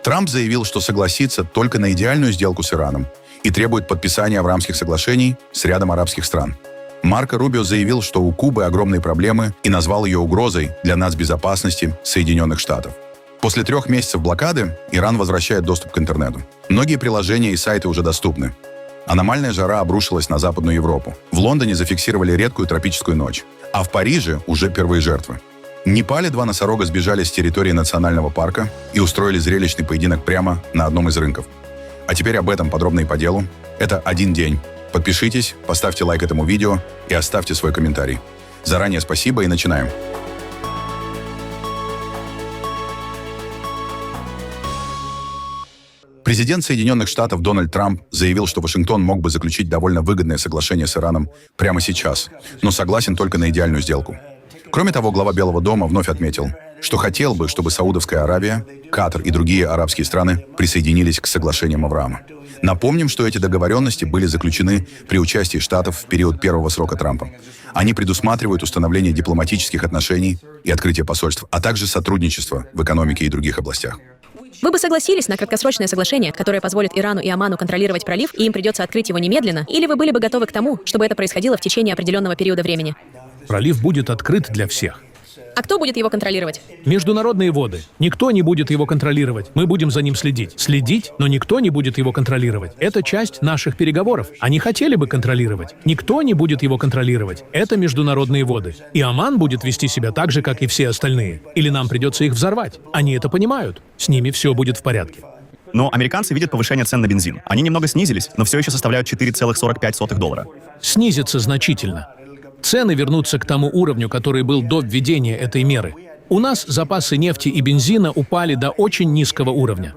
Трамп заявил, что согласится только на идеальную сделку с Ираном и требует подписания Авраамских соглашений с рядом арабских стран. Марко Рубио заявил, что у Кубы огромные проблемы и назвал ее угрозой для нацбезопасности Соединенных Штатов. После 3 месяцев блокады Иран возвращает доступ к интернету. Многие приложения и сайты уже доступны. Аномальная жара обрушилась на Западную Европу. В Лондоне зафиксировали редкую тропическую ночь, а в Париже уже первые жертвы. В Непале 2 носорога сбежали с территории национального парка и устроили зрелищный поединок прямо на одном из рынков. А теперь об этом подробно и по делу. Это «Один день». Подпишитесь, поставьте лайк этому видео и оставьте свой комментарий. Заранее спасибо и начинаем. Президент Соединенных Штатов Дональд Трамп заявил, что Вашингтон мог бы заключить довольно выгодное соглашение с Ираном прямо сейчас, но согласен только на идеальную сделку. Кроме того, глава Белого дома вновь отметил, что хотел бы, чтобы Саудовская Аравия, Катар и другие арабские страны присоединились к соглашениям Авраама. Напомним, что эти договоренности были заключены при участии Штатов в период первого срока Трампа. Они предусматривают установление дипломатических отношений и открытие посольств, а также сотрудничество в экономике и других областях. Вы бы согласились на краткосрочное соглашение, которое позволит Ирану и Оману контролировать пролив, и им придется открыть его немедленно, или вы были бы готовы к тому, чтобы это происходило в течение определенного периода времени? Пролив будет открыт для всех. А кто будет его контролировать? Международные воды. Никто не будет его контролировать. Мы будем за ним следить. Следить, но никто не будет его контролировать. Это часть наших переговоров. Они хотели бы контролировать. Никто не будет его контролировать. Это международные воды. И Оман будет вести себя так же, как и все остальные. Или нам придется их взорвать. Они это понимают. С ними все будет в порядке. Но американцы видят повышение цен на бензин. Они немного снизились, но все еще составляют $4,45. Снизится значительно. Цены вернутся к тому уровню, который был до введения этой меры. У нас запасы нефти и бензина упали до очень низкого уровня.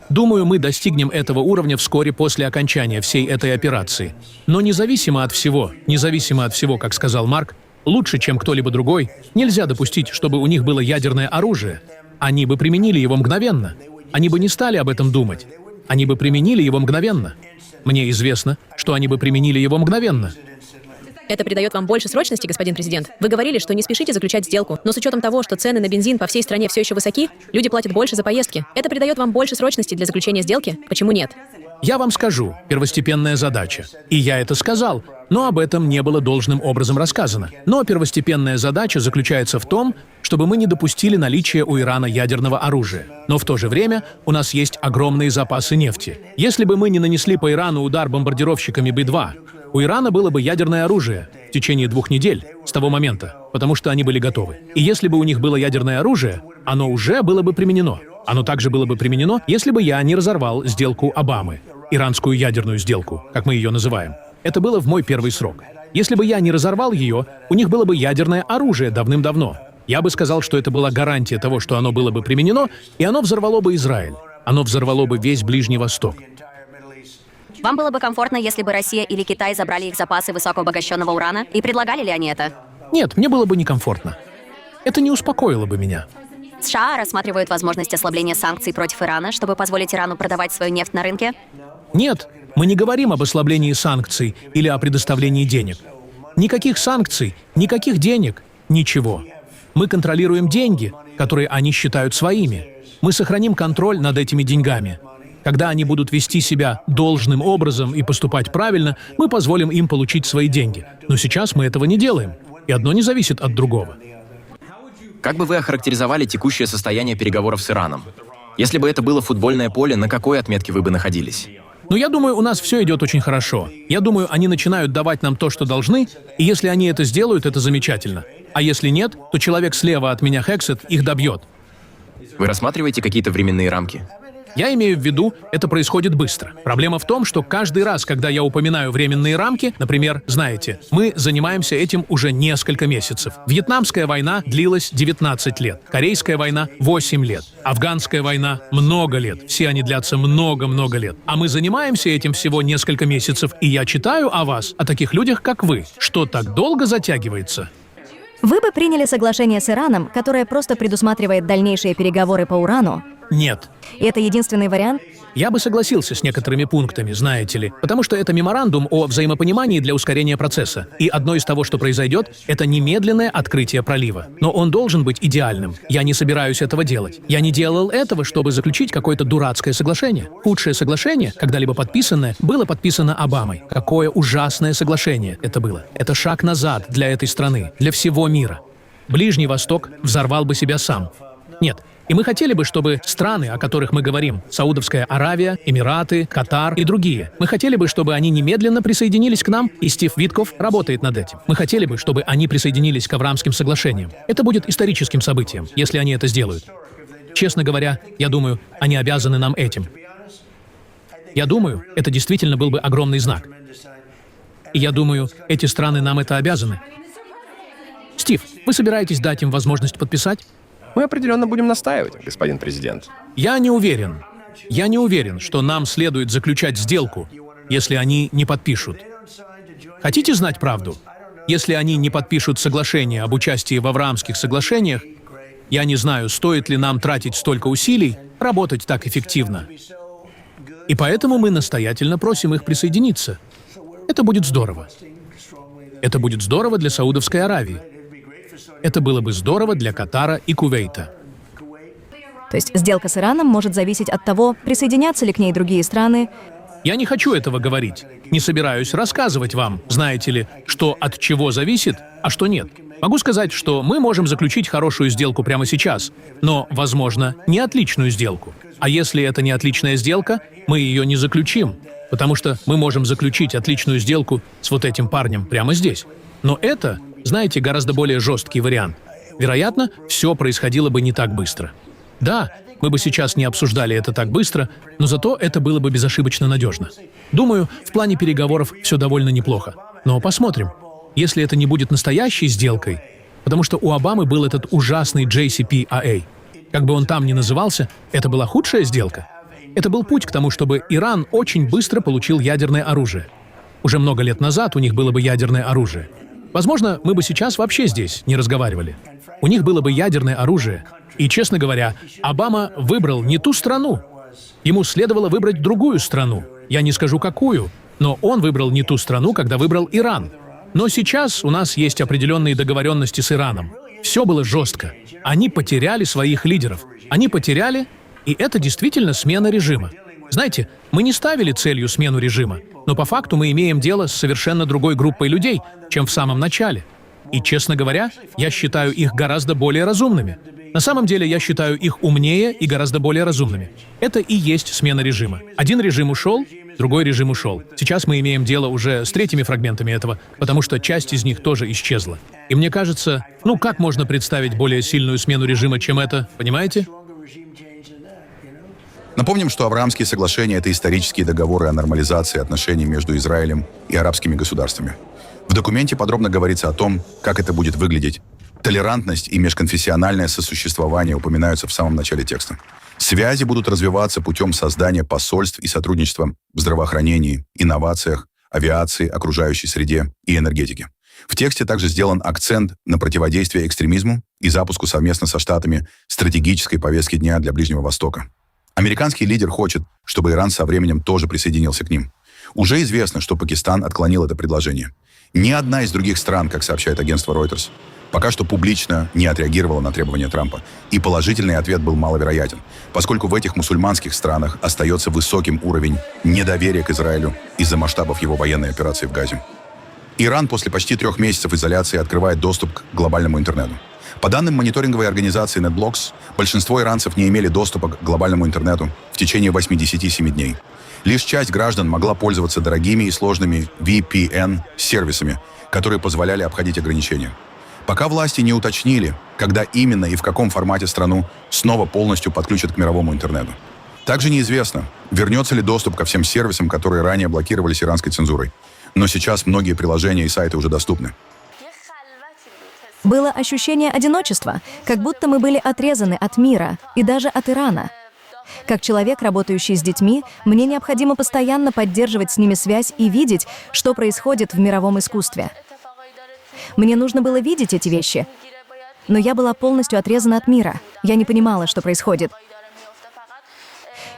Думаю, мы достигнем этого уровня вскоре после окончания всей этой операции. Но независимо от всего, как сказал Марк, лучше, чем кто-либо другой, нельзя допустить, чтобы у них было ядерное оружие. Они бы применили его мгновенно. Они бы не стали об этом думать. Они бы применили его мгновенно. Мне известно, что они бы применили его мгновенно. Это придает вам больше срочности, господин президент? Вы говорили, что не спешите заключать сделку, но с учетом того, что цены на бензин по всей стране все еще высоки, люди платят больше за поездки. Это придает вам больше срочности для заключения сделки? Почему нет? Я вам скажу, первостепенная задача. И я это сказал, но об этом не было должным образом рассказано. Но первостепенная задача заключается в том, чтобы мы не допустили наличия у Ирана ядерного оружия. Но в то же время у нас есть огромные запасы нефти. Если бы мы не нанесли по Ирану удар бомбардировщиками Б-2, у Ирана было бы ядерное оружие в течение 2 недель с того момента, потому что они были готовы. И если бы у них было ядерное оружие, оно уже было бы применено. Оно также было бы применено, если бы я не разорвал сделку Обамы, иранскую ядерную сделку, как мы ее называем. Это было в мой первый срок. Если бы я не разорвал ее, у них было бы ядерное оружие давным-давно. Я бы сказал, что это была гарантия того, что оно было бы применено, и оно взорвало бы Израиль. Оно взорвало бы весь Ближний Восток. Вам было бы комфортно, если бы Россия или Китай забрали их запасы высокообогащенного урана? И предлагали ли они это? Нет, мне было бы некомфортно. Это не успокоило бы меня. США рассматривают возможность ослабления санкций против Ирана, чтобы позволить Ирану продавать свою нефть на рынке? Нет, мы не говорим об ослаблении санкций или о предоставлении денег. Никаких санкций, никаких денег, ничего. Мы контролируем деньги, которые они считают своими. Мы сохраним контроль над этими деньгами. Когда они будут вести себя должным образом и поступать правильно, мы позволим им получить свои деньги. Но сейчас мы этого не делаем, и одно не зависит от другого. Как бы вы охарактеризовали текущее состояние переговоров с Ираном? Если бы это было футбольное поле, на какой отметке вы бы находились? Но я думаю, у нас все идет очень хорошо. Я думаю, они начинают давать нам то, что должны, и если они это сделают, это замечательно. А если нет, то человек слева от меня, Хексет, их добьет. Вы рассматриваете какие-то временные рамки? Я имею в виду, это происходит быстро. Проблема в том, что каждый раз, когда я упоминаю временные рамки, например, знаете, мы занимаемся этим уже несколько месяцев. Вьетнамская война длилась 19 лет, Корейская война — 8 лет, Афганская война — много лет, все они длятся много-много лет. А мы занимаемся этим всего несколько месяцев, и я читаю о вас, о таких людях, как вы, что так долго затягивается. Вы бы приняли соглашение с Ираном, которое просто предусматривает дальнейшие переговоры по урану, Нет. И это единственный вариант? Я бы согласился с некоторыми пунктами, знаете ли, потому что это меморандум о взаимопонимании для ускорения процесса. И одно из того, что произойдет, это немедленное открытие пролива. Но он должен быть идеальным. Я не собираюсь этого делать. Я не делал этого, чтобы заключить какое-то дурацкое соглашение. Худшее соглашение, когда-либо подписанное, было подписано Обамой. Какое ужасное соглашение это было. Это шаг назад для этой страны, для всего мира. Ближний Восток взорвал бы себя сам. Нет. И мы хотели бы, чтобы страны, о которых мы говорим, Саудовская Аравия, Эмираты, Катар и другие, мы хотели бы, чтобы они немедленно присоединились к нам, и Стив Витков работает над этим. Мы хотели бы, чтобы они присоединились к Авраамским соглашениям. Это будет историческим событием, если они это сделают. Честно говоря, я думаю, они обязаны нам этим. Я думаю, это действительно был бы огромный знак. И я думаю, эти страны нам это обязаны. Стив, вы собираетесь дать им возможность подписать? Мы определенно будем настаивать, господин президент. Я не уверен. Я не уверен, что нам следует заключать сделку, если они не подпишут. Хотите знать правду? Если они не подпишут соглашение об участии в Авраамских соглашениях, я не знаю, стоит ли нам тратить столько усилий, работать так эффективно. И поэтому мы настоятельно просим их присоединиться. Это будет здорово. Это будет здорово для Саудовской Аравии. Это было бы здорово для Катара и Кувейта. То есть сделка с Ираном может зависеть от того, присоединятся ли к ней другие страны. Я не хочу этого говорить. Не собираюсь рассказывать вам, знаете ли, что от чего зависит, а что нет. Могу сказать, что мы можем заключить хорошую сделку прямо сейчас, но, возможно, не отличную сделку. А если это не отличная сделка, мы ее не заключим, потому что мы можем заключить отличную сделку с вот этим парнем прямо здесь. Но это, знаете, гораздо более жесткий вариант. Вероятно, все происходило бы не так быстро. Да, мы бы сейчас не обсуждали это так быстро, но зато это было бы безошибочно надежно. Думаю, в плане переговоров все довольно неплохо. Но посмотрим. Если это не будет настоящей сделкой, потому что у Обамы был этот ужасный JCPOA. Как бы он там ни назывался, это была худшая сделка. Это был путь к тому, чтобы Иран очень быстро получил ядерное оружие. Уже много лет назад у них было бы ядерное оружие. Возможно, мы бы сейчас вообще здесь не разговаривали. У них было бы ядерное оружие. И, честно говоря, Обама выбрал не ту страну. Ему следовало выбрать другую страну. Я не скажу, какую, но он выбрал не ту страну, когда выбрал Иран. Но сейчас у нас есть определенные договоренности с Ираном. Все было жестко. Они потеряли своих лидеров. Они потеряли, и это действительно смена режима. Знаете, мы не ставили целью смену режима, но по факту мы имеем дело с совершенно другой группой людей, чем в самом начале. И, честно говоря, я считаю их гораздо более разумными. На самом деле, я считаю их умнее и гораздо более разумными. Это и есть смена режима. Один режим ушел, другой режим ушел. Сейчас мы имеем дело уже с третьими фрагментами этого, потому что часть из них тоже исчезла. И мне кажется, как можно представить более сильную смену режима, чем это, понимаете? Напомним, что Авраамские соглашения — это исторические договоры о нормализации отношений между Израилем и арабскими государствами. В документе подробно говорится о том, как это будет выглядеть. Толерантность и межконфессиональное сосуществование упоминаются в самом начале текста. Связи будут развиваться путем создания посольств и сотрудничества в здравоохранении, инновациях, авиации, окружающей среде и энергетике. В тексте также сделан акцент на противодействие экстремизму и запуску совместно со Штатами стратегической повестки дня для Ближнего Востока. Американский лидер хочет, чтобы Иран со временем тоже присоединился к ним. Уже известно, что Пакистан отклонил это предложение. Ни одна из других стран, как сообщает агентство Reuters, пока что публично не отреагировала на требования Трампа. И положительный ответ был маловероятен, поскольку в этих мусульманских странах остается высоким уровень недоверия к Израилю из-за масштабов его военной операции в Газе. Иран после почти 3 месяцев изоляции открывает доступ к глобальному интернету. По данным мониторинговой организации NetBlocks, большинство иранцев не имели доступа к глобальному интернету в течение 87 дней. Лишь часть граждан могла пользоваться дорогими и сложными VPN-сервисами, которые позволяли обходить ограничения. Пока власти не уточнили, когда именно и в каком формате страну снова полностью подключат к мировому интернету. Также неизвестно, вернется ли доступ ко всем сервисам, которые ранее блокировались иранской цензурой. Но сейчас многие приложения и сайты уже доступны. Было ощущение одиночества, как будто мы были отрезаны от мира и даже от Ирана. Как человек, работающий с детьми, мне необходимо постоянно поддерживать с ними связь и видеть, что происходит в мировом искусстве. Мне нужно было видеть эти вещи, но я была полностью отрезана от мира. Я не понимала, что происходит.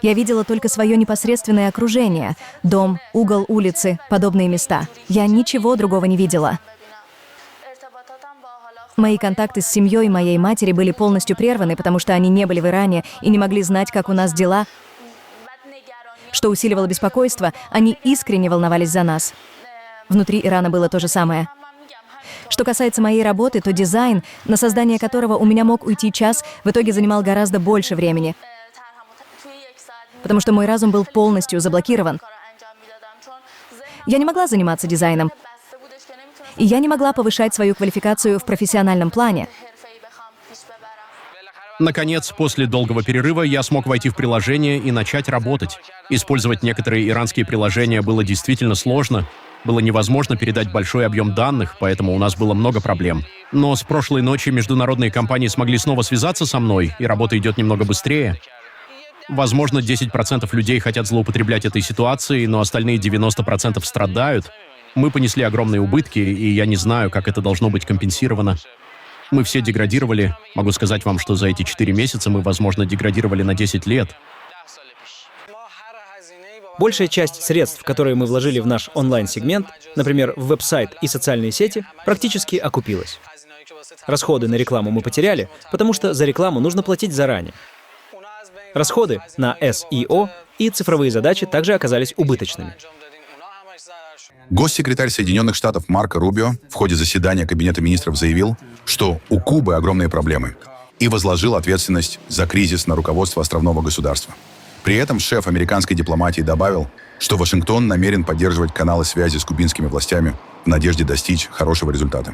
Я видела только свое непосредственное окружение. Дом, угол улицы, подобные места. Я ничего другого не видела. Мои контакты с семьей моей матери были полностью прерваны, потому что они не были в Иране и не могли знать, как у нас дела. Что усиливало беспокойство, они искренне волновались за нас. Внутри Ирана было то же самое. Что касается моей работы, то дизайн, на создание которого у меня мог уйти час, в итоге занимал гораздо больше времени. Потому что мой разум был полностью заблокирован. Я не могла заниматься дизайном. И я не могла повышать свою квалификацию в профессиональном плане. Наконец, после долгого перерыва я смог войти в приложение и начать работать. Использовать некоторые иранские приложения было действительно сложно. Было невозможно передать большой объем данных, поэтому у нас было много проблем. Но с прошлой ночи международные компании смогли снова связаться со мной, и работа идет немного быстрее. Возможно, 10% людей хотят злоупотреблять этой ситуацией, но остальные 90% страдают. Мы понесли огромные убытки, и я не знаю, как это должно быть компенсировано. Мы все деградировали. Могу сказать вам, что за эти 4 месяца мы, возможно, деградировали на 10 лет. Большая часть средств, которые мы вложили в наш онлайн-сегмент, например, в веб-сайт и социальные сети, практически окупилась. Расходы на рекламу мы потеряли, потому что за рекламу нужно платить заранее. Расходы на SEO и цифровые задачи также оказались убыточными. Госсекретарь Соединенных Штатов Марко Рубио в ходе заседания Кабинета министров заявил, что у Кубы огромные проблемы, и возложил ответственность за кризис на руководство островного государства. При этом шеф американской дипломатии добавил, что Вашингтон намерен поддерживать каналы связи с кубинскими властями в надежде достичь хорошего результата.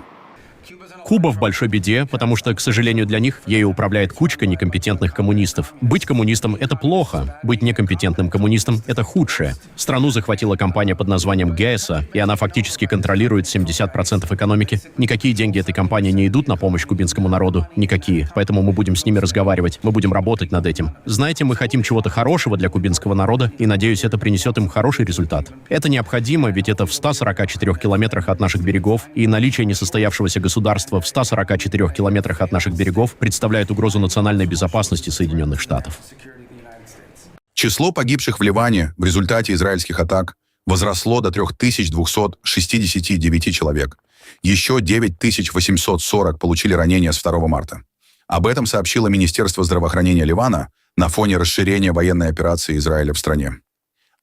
Куба в большой беде, потому что, к сожалению для них, ею управляет кучка некомпетентных коммунистов. Быть коммунистом — это плохо, быть некомпетентным коммунистом — это худшее. Страну захватила компания под названием ГЭСа, и она фактически контролирует 70% экономики. Никакие деньги этой компании не идут на помощь кубинскому народу, никакие. Поэтому мы будем с ними разговаривать, мы будем работать над этим. Знаете, мы хотим чего-то хорошего для кубинского народа, и, надеюсь, это принесет им хороший результат. Это необходимо, ведь это в 144 километрах от наших берегов, и наличие несостоявшегося государства в 144 километрах от наших берегов представляет угрозу национальной безопасности Соединенных Штатов. Число погибших в Ливане в результате израильских атак возросло до 3269 человек. Еще 9840 получили ранения с 2 марта. Об этом сообщило Министерство здравоохранения Ливана на фоне расширения военной операции Израиля в стране.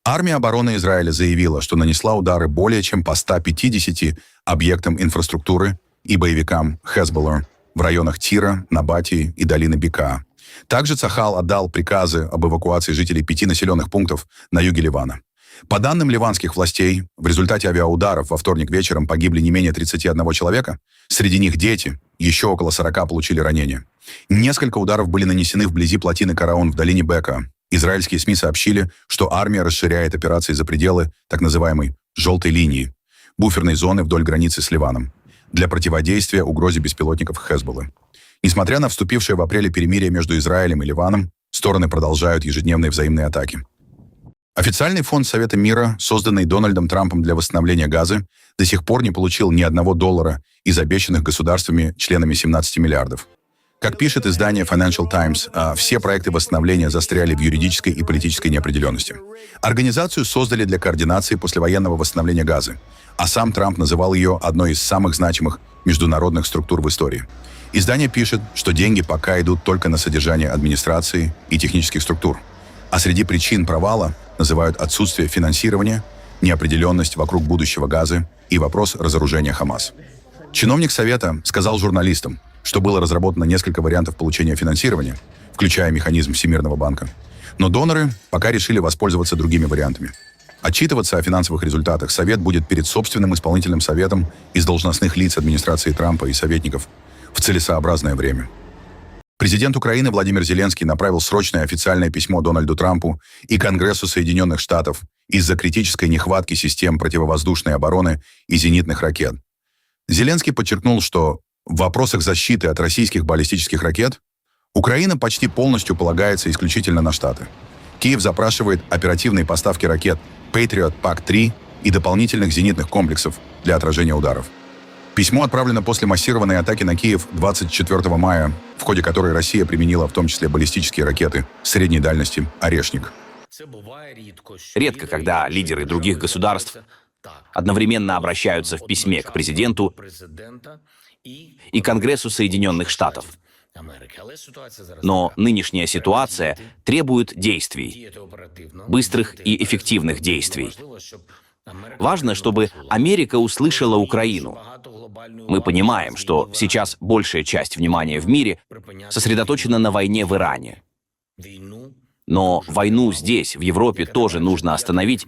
Армия обороны Израиля заявила, что нанесла удары более чем по 150 объектам инфраструктуры и боевикам Хезболла в районах Тира, Набатии и долины Бека. Также Цахал отдал приказы об эвакуации жителей 5 населенных пунктов на юге Ливана. По данным ливанских властей, в результате авиаударов во вторник вечером погибли не менее 31 человека, среди них дети, еще около 40 получили ранения. Несколько ударов были нанесены вблизи плотины Караон в долине Бека. Израильские СМИ сообщили, что армия расширяет операции за пределы так называемой «желтой линии» — буферной зоны вдоль границы с Ливаном, для противодействия угрозе беспилотников Хезболлы. Несмотря на вступившее в апреле перемирие между Израилем и Ливаном, стороны продолжают ежедневные взаимные атаки. Официальный фонд Совета мира, созданный Дональдом Трампом для восстановления Газы, до сих пор не получил ни $1 из обещанных государствами членами 17 миллиардов. Как пишет издание Financial Times, все проекты восстановления застряли в юридической и политической неопределенности. Организацию создали для координации послевоенного восстановления Газы, а сам Трамп называл ее одной из самых значимых международных структур в истории. Издание пишет, что деньги пока идут только на содержание администрации и технических структур, а среди причин провала называют отсутствие финансирования, неопределенность вокруг будущего Газы и вопрос разоружения Хамас. Чиновник Совета сказал журналистам, что было разработано несколько вариантов получения финансирования, включая механизм Всемирного банка. Но доноры пока решили воспользоваться другими вариантами. Отчитываться о финансовых результатах Совет будет перед собственным исполнительным советом из должностных лиц администрации Трампа и советников в целесообразное время. Президент Украины Владимир Зеленский направил срочное официальное письмо Дональду Трампу и Конгрессу Соединенных Штатов из-за критической нехватки систем противовоздушной обороны и зенитных ракет. Зеленский подчеркнул, что в вопросах защиты от российских баллистических ракет Украина почти полностью полагается исключительно на Штаты. Киев запрашивает оперативные поставки ракет Patriot PAC-3 и дополнительных зенитных комплексов для отражения ударов. Письмо отправлено после массированной атаки на Киев 24 мая, в ходе которой Россия применила в том числе баллистические ракеты средней дальности «Орешник». Редко, когда лидеры других государств одновременно обращаются в письме к президенту и Конгрессу Соединенных Штатов. Но нынешняя ситуация требует действий, быстрых и эффективных действий. Важно, чтобы Америка услышала Украину. Мы понимаем, что сейчас большая часть внимания в мире сосредоточена на войне в Иране. Но войну здесь, в Европе, тоже нужно остановить.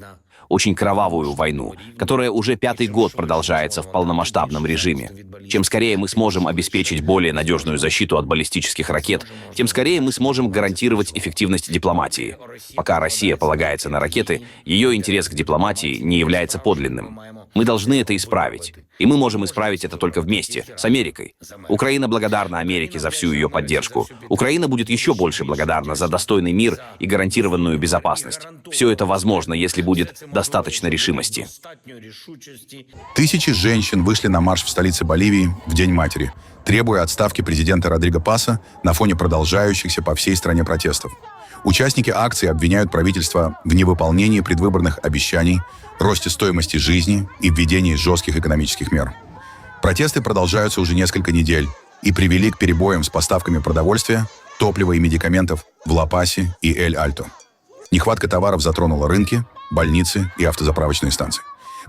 Очень кровавую войну, которая уже 5-й год продолжается в полномасштабном режиме. Чем скорее мы сможем обеспечить более надежную защиту от баллистических ракет, тем скорее мы сможем гарантировать эффективность дипломатии. Пока Россия полагается на ракеты, ее интерес к дипломатии не является подлинным. Мы должны это исправить. И мы можем исправить это только вместе, с Америкой. Украина благодарна Америке за всю ее поддержку. Украина будет еще больше благодарна за достойный мир и гарантированную безопасность. Все это возможно, если будет достаточно решимости. Тысячи женщин вышли на марш в столице Боливии в День матери, требуя отставки президента Родриго Паса на фоне продолжающихся по всей стране протестов. Участники акции обвиняют правительство в невыполнении предвыборных обещаний, росте стоимости жизни и введении жестких экономических мер. Протесты продолжаются уже несколько недель и привели к перебоям с поставками продовольствия, топлива и медикаментов в Ла-Пасе и Эль-Альто. Нехватка товаров затронула рынки, больницы и автозаправочные станции.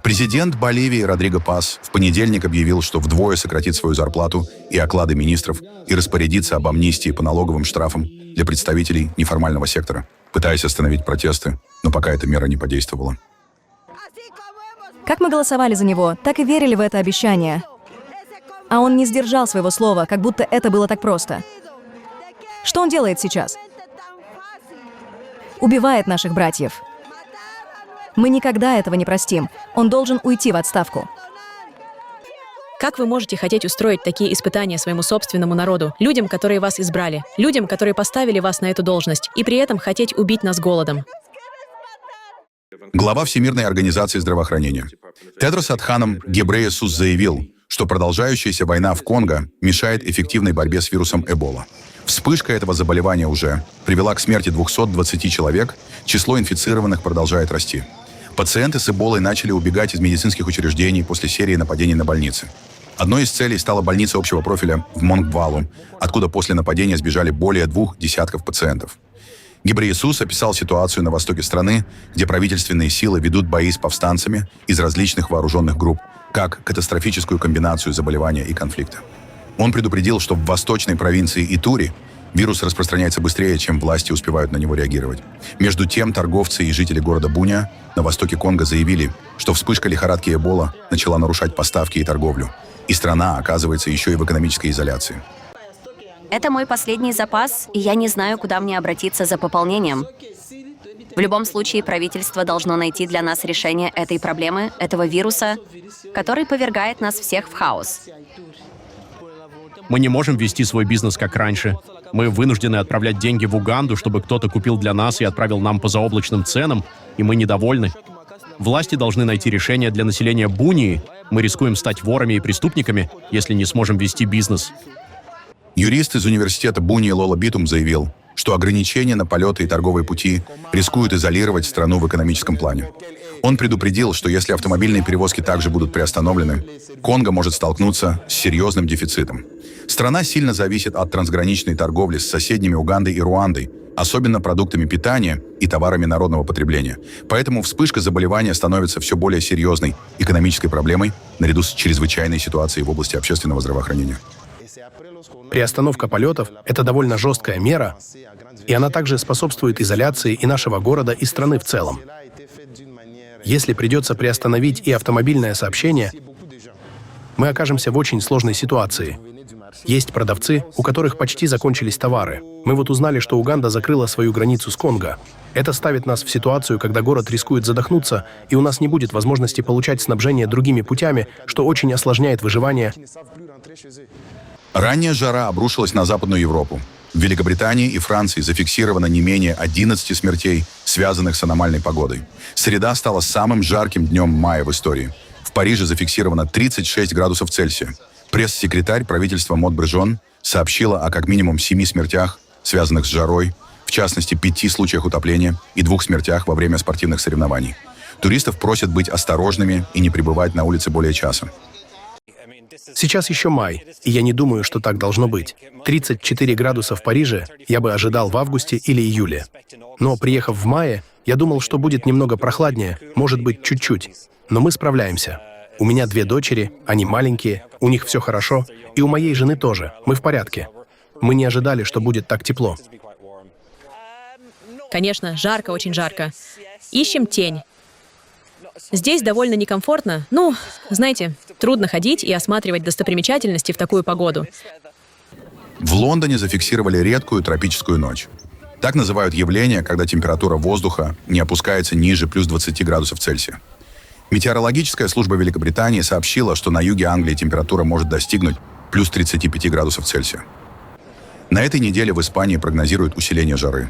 Президент Боливии Родриго Пас в понедельник объявил, что вдвое сократит свою зарплату и оклады министров и распорядится об амнистии по налоговым штрафам для представителей неформального сектора, пытаясь остановить протесты, но пока эта мера не подействовала. Как мы голосовали за него, так и верили в это обещание. А он не сдержал своего слова, как будто это было так просто. Что он делает сейчас? Убивает наших братьев. Мы никогда этого не простим. Он должен уйти в отставку. Как вы можете хотеть устроить такие испытания своему собственному народу, людям, которые вас избрали, людям, которые поставили вас на эту должность, и при этом хотеть убить нас голодом? Глава Всемирной организации здравоохранения Тедрос Адханом Гебрейесус заявил, что продолжающаяся война в Конго мешает эффективной борьбе с вирусом Эбола. Вспышка этого заболевания уже привела к смерти 220 человек, число инфицированных продолжает расти. Пациенты с Эболой начали убегать из медицинских учреждений после серии нападений на больницы. Одной из целей стала больница общего профиля в Монгвалу, откуда после нападения сбежали более 200 пациентов. Гебрейесус описал ситуацию на востоке страны, где правительственные силы ведут бои с повстанцами из различных вооруженных групп, как катастрофическую комбинацию заболевания и конфликта. Он предупредил, что в восточной провинции Итури вирус распространяется быстрее, чем власти успевают на него реагировать. Между тем, торговцы и жители города Буня на востоке Конго заявили, что вспышка лихорадки Эбола начала нарушать поставки и торговлю, и страна оказывается еще и в экономической изоляции. Это мой последний запас, и я не знаю, куда мне обратиться за пополнением. В любом случае, правительство должно найти для нас решение этой проблемы, этого вируса, который повергает нас всех в хаос. Мы не можем вести свой бизнес как раньше. Мы вынуждены отправлять деньги в Уганду, чтобы кто-то купил для нас и отправил нам по заоблачным ценам, и мы недовольны. Власти должны найти решение для населения Бунии. Мы рискуем стать ворами и преступниками, если не сможем вести бизнес. Юрист из университета Буни Лола Битум заявил, что ограничения на полеты и торговые пути рискуют изолировать страну в экономическом плане. Он предупредил, что если автомобильные перевозки также будут приостановлены, Конго может столкнуться с серьезным дефицитом. Страна сильно зависит от трансграничной торговли с соседними Угандой и Руандой, особенно продуктами питания и товарами народного потребления. Поэтому вспышка заболевания становится все более серьезной экономической проблемой наряду с чрезвычайной ситуацией в области общественного здравоохранения. Приостановка полетов — это довольно жесткая мера, и она также способствует изоляции и нашего города, и страны в целом. Если придется приостановить и автомобильное сообщение, мы окажемся в очень сложной ситуации. Есть продавцы, у которых почти закончились товары. Мы вот узнали, что Уганда закрыла свою границу с Конго. Это ставит нас в ситуацию, когда город рискует задохнуться, и у нас не будет возможности получать снабжение другими путями, что очень осложняет выживание. Ранняя жара обрушилась на Западную Европу. В Великобритании и Франции зафиксировано не менее 11 смертей, связанных с аномальной погодой. Среда стала самым жарким днем мая в истории. В Париже зафиксировано 36 градусов Цельсия. Пресс-секретарь правительства Мод Брежон сообщила о как минимум 7 смертях, связанных с жарой, в частности 5 случаях утопления и 2 смертях во время спортивных соревнований. Туристов просят быть осторожными и не пребывать на улице более часа. Сейчас еще май, и я не думаю, что так должно быть. 34 градуса в Париже я бы ожидал в августе или июле. Но приехав в мае, я думал, что будет немного прохладнее, может быть, чуть-чуть. Но мы справляемся. У меня 2 дочери, они маленькие, у них все хорошо, и у моей жены тоже, мы в порядке. Мы не ожидали, что будет так тепло. Конечно, жарко, очень жарко. Ищем тень. Здесь довольно некомфортно. Ну, знаете, трудно ходить и осматривать достопримечательности в такую погоду. В Лондоне зафиксировали редкую тропическую ночь. Так называют явление, когда температура воздуха не опускается ниже плюс 20 градусов Цельсия. Метеорологическая служба Великобритании сообщила, что на юге Англии температура может достигнуть плюс 35 градусов Цельсия. На этой неделе в Испании прогнозируют усиление жары.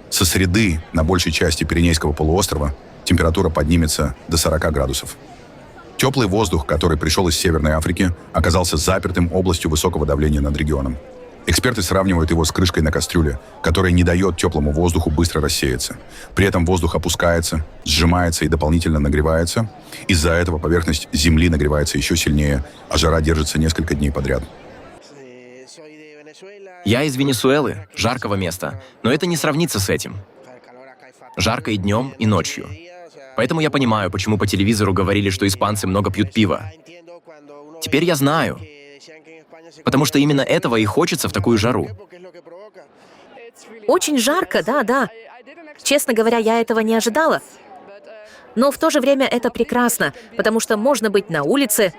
Со среды на большей части Пиренейского полуострова температура поднимется до 40 градусов. Теплый воздух, который пришел из Северной Африки, оказался запертым областью высокого давления над регионом. Эксперты сравнивают его с крышкой на кастрюле, которая не дает теплому воздуху быстро рассеяться. При этом воздух опускается, сжимается и дополнительно нагревается. Из-за этого поверхность Земли нагревается еще сильнее, а жара держится несколько дней подряд. Я из Венесуэлы, жаркого места, но это не сравнится с этим. Жарко и днем, и ночью. Поэтому я понимаю, почему по телевизору говорили, что испанцы много пьют пива. Теперь я знаю. Потому что именно этого и хочется в такую жару. Очень жарко, да. Честно говоря, я этого не ожидала. Но в то же время это прекрасно, потому что можно быть на улице,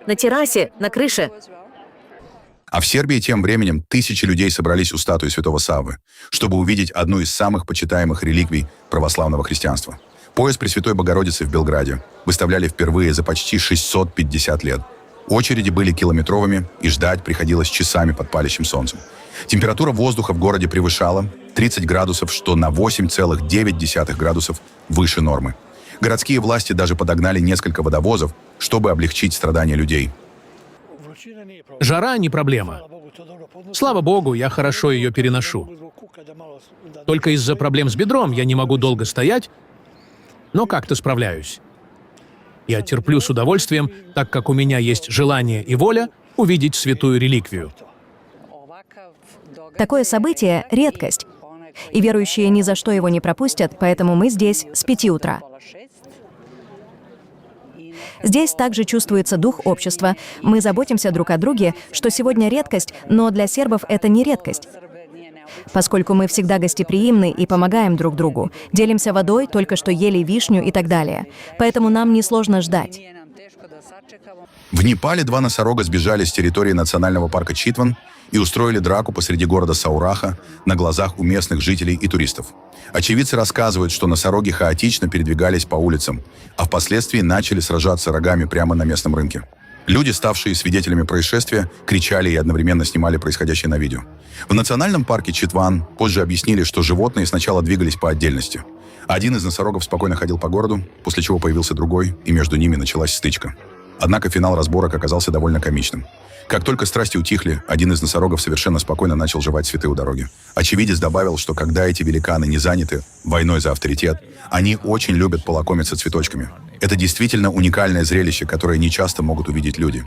на террасе, на крыше. А в Сербии тем временем тысячи людей собрались у статуи святого Саввы, чтобы увидеть одну из самых почитаемых реликвий православного христианства. Пояс Пресвятой Богородицы в Белграде выставляли впервые за почти 650 лет. Очереди были километровыми, и ждать приходилось часами под палящим солнцем. Температура воздуха в городе превышала 30 градусов, что на 8,9 градусов выше нормы. Городские власти даже подогнали несколько водовозов, чтобы облегчить страдания людей. Жара не проблема. Слава богу, я хорошо ее переношу. Только из-за проблем с бедром я не могу долго стоять, но как-то справляюсь. Я терплю с удовольствием, так как у меня есть желание и воля увидеть святую реликвию. Такое событие — редкость. И верующие ни за что его не пропустят, поэтому мы здесь с 5 утра. Здесь также чувствуется дух общества. Мы заботимся друг о друге, что сегодня редкость, но для сербов это не редкость. Поскольку мы всегда гостеприимны и помогаем друг другу, делимся водой, только что ели вишню и так далее. Поэтому нам несложно ждать. В Непале 2 носорога сбежали с территории национального парка Читван и устроили драку посреди города Саураха на глазах у местных жителей и туристов. Очевидцы рассказывают, что носороги хаотично передвигались по улицам, а впоследствии начали сражаться рогами прямо на местном рынке. Люди, ставшие свидетелями происшествия, кричали и одновременно снимали происходящее на видео. В национальном парке Читван позже объяснили, что животные сначала двигались по отдельности. Один из носорогов спокойно ходил по городу, после чего появился другой, и между ними началась стычка. Однако финал разборок оказался довольно комичным. Как только страсти утихли, один из носорогов совершенно спокойно начал жевать цветы у дороги. Очевидец добавил, что когда эти великаны не заняты войной за авторитет, они очень любят полакомиться цветочками. Это действительно уникальное зрелище, которое нечасто могут увидеть люди.